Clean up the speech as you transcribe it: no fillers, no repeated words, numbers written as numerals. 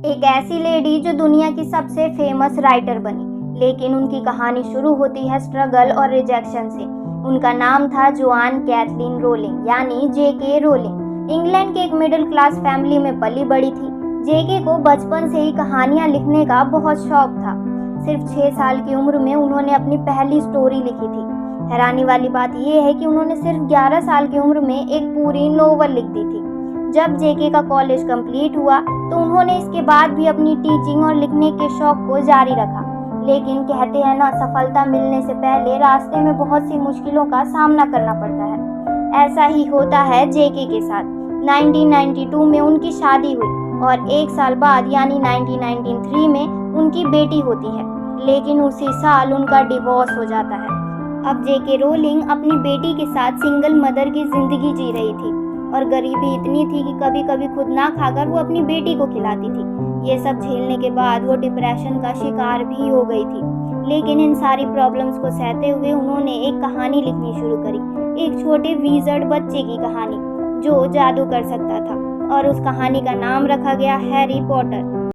एक ऐसी लेडी जो दुनिया की सबसे फेमस राइटर बनी, लेकिन उनकी कहानी शुरू होती है स्ट्रगल और रिजेक्शन से। उनका नाम था जोआन कैथलीन रोलिंग यानी जेके रोलिंग। इंग्लैंड के एक मिडिल क्लास फैमिली में पली बड़ी थी। जेके को बचपन से ही कहानियां लिखने का बहुत शौक था। सिर्फ 6 साल की उम्र में उन्होंने अपनी पहली स्टोरी लिखी थी। हैरानी वाली बात यह है कि उन्होंने सिर्फ 11 साल की उम्र में एक पूरी नोवेल लिख दी थी। जब जेके का कॉलेज कंप्लीट हुआ तो उन्होंने इसके बाद भी अपनी टीचिंग और लिखने के शौक को जारी रखा। लेकिन कहते हैं ना, सफलता मिलने से पहले रास्ते में बहुत सी मुश्किलों का सामना करना पड़ता है। ऐसा ही होता है जेके के साथ। 1992 में उनकी शादी हुई और 1 साल बाद यानी 1993 में उनकी बेटी होती है। लेकिन उसी साल उनका डिवोर्स हो जाता है। अब जेके रोलिंग अपनी बेटी के साथ सिंगल मदर की जिंदगी जी रही थी और गरीबी इतनी थी कि कभी कभी खुद ना खाकर वो अपनी बेटी को खिलाती थी। ये सब झेलने के बाद वो डिप्रेशन का शिकार भी हो गई थी। लेकिन इन सारी प्रॉब्लम्स को सहते हुए उन्होंने एक कहानी लिखनी शुरू करी, एक छोटे विज़र्ड बच्चे की कहानी जो जादू कर सकता था, और उस कहानी का नाम रखा गया हैरी पॉटर।